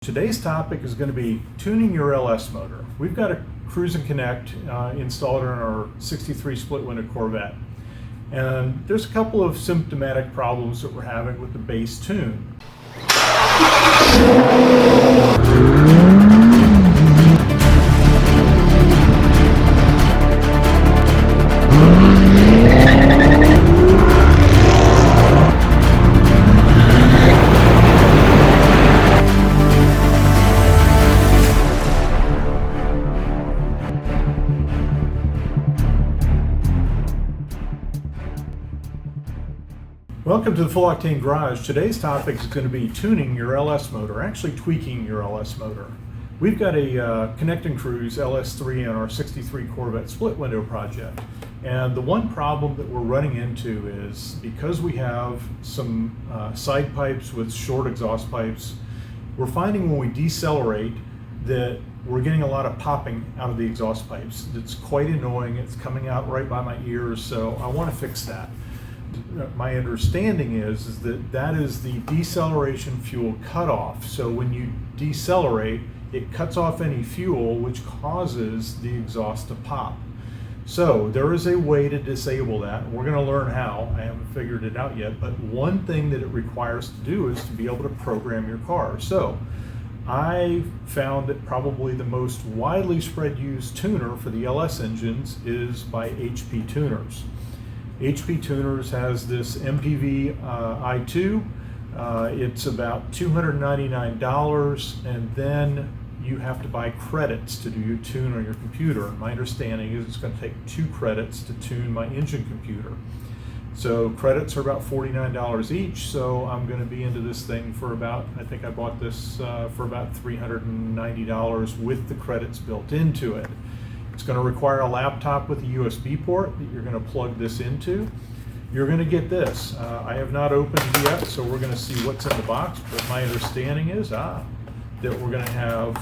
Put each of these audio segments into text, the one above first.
Today's topic is going to be tuning your LS motor. We've got a Cruise and Connect installed in our 63 split window Corvette. And there's a couple of symptomatic problems that we're having with the base tune. Welcome to the Full Octane Garage. Today's topic is going to be tuning your LS motor, actually tweaking your LS motor. We've got a Connect and Cruise LS3 on our 63 Corvette split window project. And the one problem that we're running into is because we have some side pipes with short exhaust pipes, we're finding when we decelerate that we're getting a lot of popping out of the exhaust pipes. It's quite annoying. It's coming out right by my ears, so I want to fix that. My understanding is that that is the deceleration fuel cutoff. So when you decelerate, it cuts off any fuel, which causes the exhaust to pop. So there is a way to disable that. We're going to learn how. I haven't figured it out yet, but one thing that it requires to do is to be able to program your car. So I found that probably the most widely spread used tuner for the LS engines is by HP Tuners. HP Tuners has this MPVI2. It's about $299, and then you have to buy credits to do your tune on your computer. My understanding is it's going to take 2 credits to tune my engine computer. So credits are about $49 each, so I'm going to be into this thing for about, I think I bought this for about $390 with the credits built into it. It's going to require a laptop with a USB port that you're going to plug this into. You're going to get this. I have not opened it yet, so we're going to see what's in the box, but my understanding is that we're going to have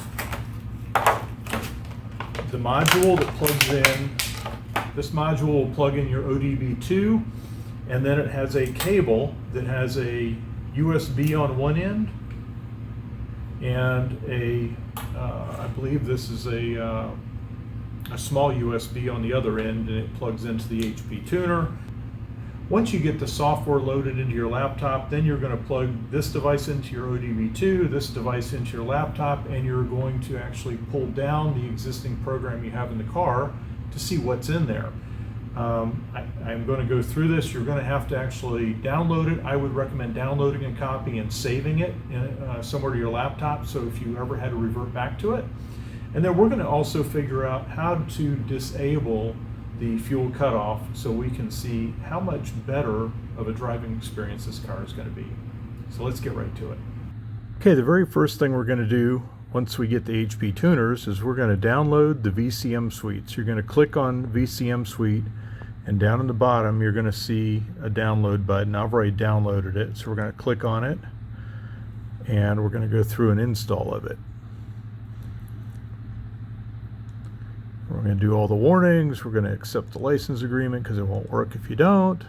the module that plugs in. This module will plug in your ODB2, and then it has a cable that has a USB on one end and I believe this is a small USB on the other end, and it plugs into the HP tuner. Once you get the software loaded into your laptop, then you're going to plug this device into your ODB2, this device into your laptop, and you're going to actually pull down the existing program you have in the car to see what's in there. I'm going to go through this. You're going to have to actually download it. I would recommend downloading a copy and saving it somewhere to your laptop, so if you ever had to revert back to it. And then we're going to also figure out how to disable the fuel cutoff so we can see how much better of a driving experience this car is going to be. So let's get right to it. Okay, the very first thing we're going to do once we get the HP tuners is we're going to download the VCM Suite. So you're going to click on VCM Suite, and down in the bottom you're going to see a download button. I've already downloaded it, so we're going to click on it and we're going to go through an install of it. We're going to do all the warnings. We're going to accept the license agreement because it won't work if you don't.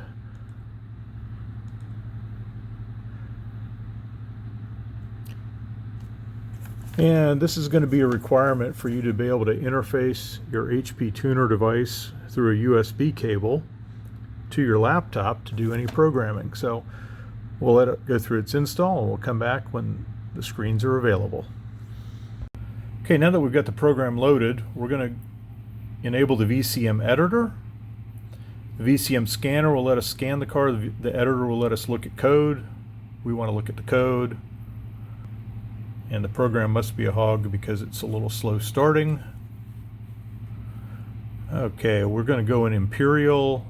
And this is going to be a requirement for you to be able to interface your HP tuner device through a USB cable to your laptop to do any programming. So we'll let it go through its install, and we'll come back when the screens are available. Okay, now that we've got the program loaded, we're going to enable the VCM Editor. The VCM Scanner will let us scan the car. The Editor will let us look at code. We want to look at the code. And the program must be a hog because it's a little slow starting. Okay, we're going to go in Imperial.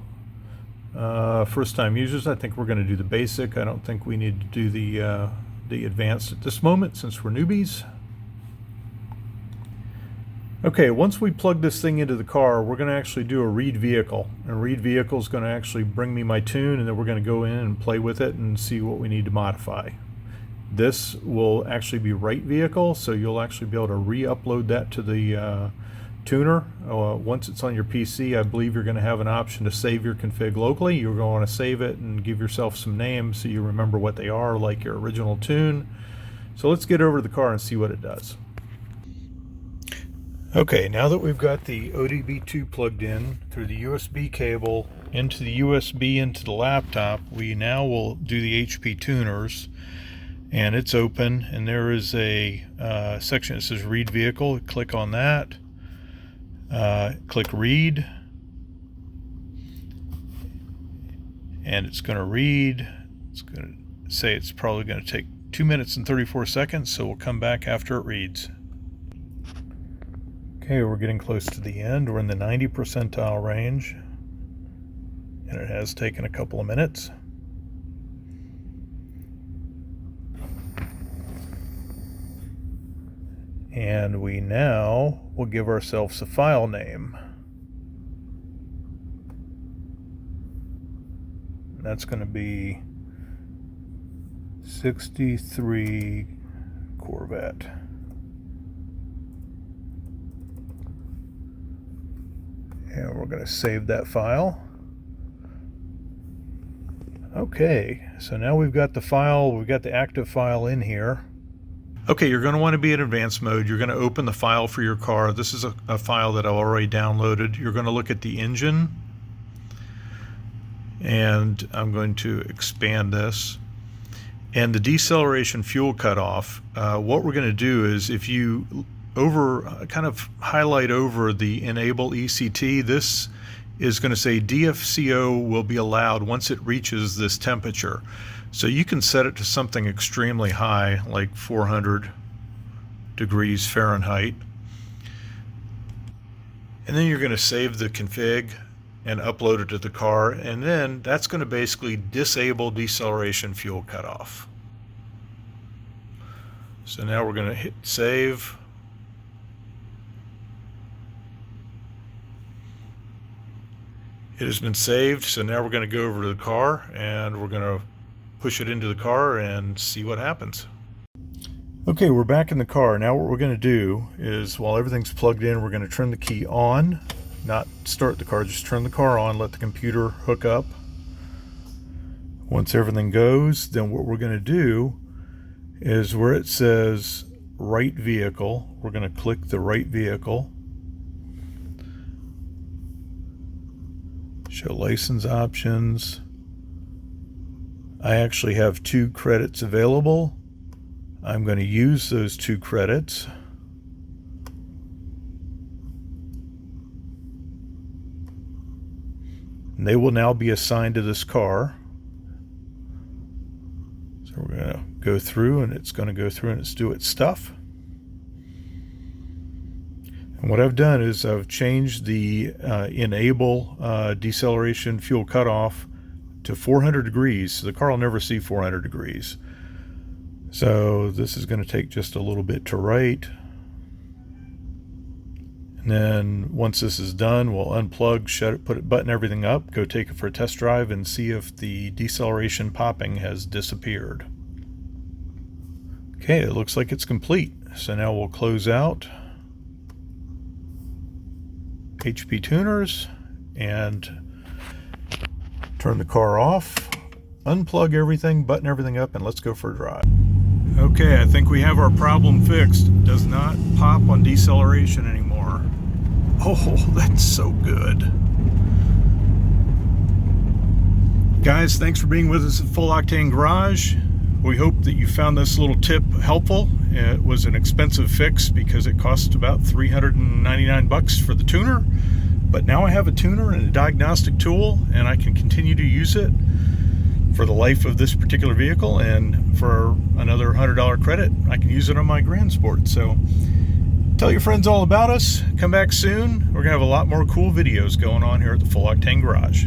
First time users, I think we're going to do the basic. I don't think we need to do the advanced at this moment since we're newbies. Okay, once we plug this thing into the car, we're going to actually do a read vehicle. And read vehicle is going to actually bring me my tune, and then we're going to go in and play with it and see what we need to modify. This will actually be write vehicle, so you'll actually be able to re-upload that to the tuner. Once it's on your PC, I believe you're going to have an option to save your config locally. You're going to want to save it and give yourself some names so you remember what they are, like your original tune. So let's get over to the car and see what it does. Okay, now that we've got the ODB2 plugged in through the USB cable into the USB into the laptop, we now will do the HP Tuners, and it's open, and there is a section that says Read Vehicle. Click on that, click Read, and it's going to read. It's going to say it's probably going to take 2 minutes and 34 seconds, so we'll come back after it reads. Okay, we're getting close to the end. We're in the 90 percentile range, and it has taken a couple of minutes. And we now will give ourselves a file name. That's going to be 63 Corvette. And we're going to save that file. Okay, so now we've got the file, we've got the active file in here. Okay, you're going to want to be in advanced mode. You're going to open the file for your car. This is a file that I've already downloaded. You're going to look at the engine, and I'm going to expand this. And the deceleration fuel cutoff, what we're going to do is, if you kind of highlight over the enable ECT, this is going to say DFCO will be allowed once it reaches this temperature. So you can set it to something extremely high, like 400 degrees Fahrenheit. And then you're going to save the config and upload it to the car, and then that's going to basically disable deceleration fuel cutoff. So now we're going to hit save. It has been saved, so now we're going to go over to the car and we're going to push it into the car and see what happens. Okay, we're back in the car. Now what we're going to do is, while everything's plugged in, we're going to turn the key on, not start the car, just turn the car on, let the computer hook up. Once everything goes, then what we're going to do is, where it says Right Vehicle, we're going to click the Right Vehicle. Show license options. I actually have 2 credits available. I'm going to use those 2 credits. And they will now be assigned to this car. So we're going to go through, and it's going to go through and it's do its stuff. And what I've done is I've changed the enable deceleration fuel cutoff to 400 degrees. So the car will never see 400 degrees. So this is going to take just a little bit to write. And then once this is done, we'll unplug, shut it, put it, button everything up, go take it for a test drive and see if the deceleration popping has disappeared. Okay, it looks like it's complete. So now we'll close out HP Tuners and turn the car off, unplug everything, button everything up, and let's go for a drive. Okay, I think we have our problem fixed. It does not pop on deceleration anymore. Oh, that's so good. Guys, thanks for being with us at Full Octane Garage. We hope that you found this little tip helpful. It was an expensive fix because it cost about $399 for the tuner. But now I have a tuner and a diagnostic tool, and I can continue to use it for the life of this particular vehicle, and for another $100 credit, I can use it on my Grand Sport. So tell your friends all about us. Come back soon. We're going to have a lot more cool videos going on here at the Full Octane Garage.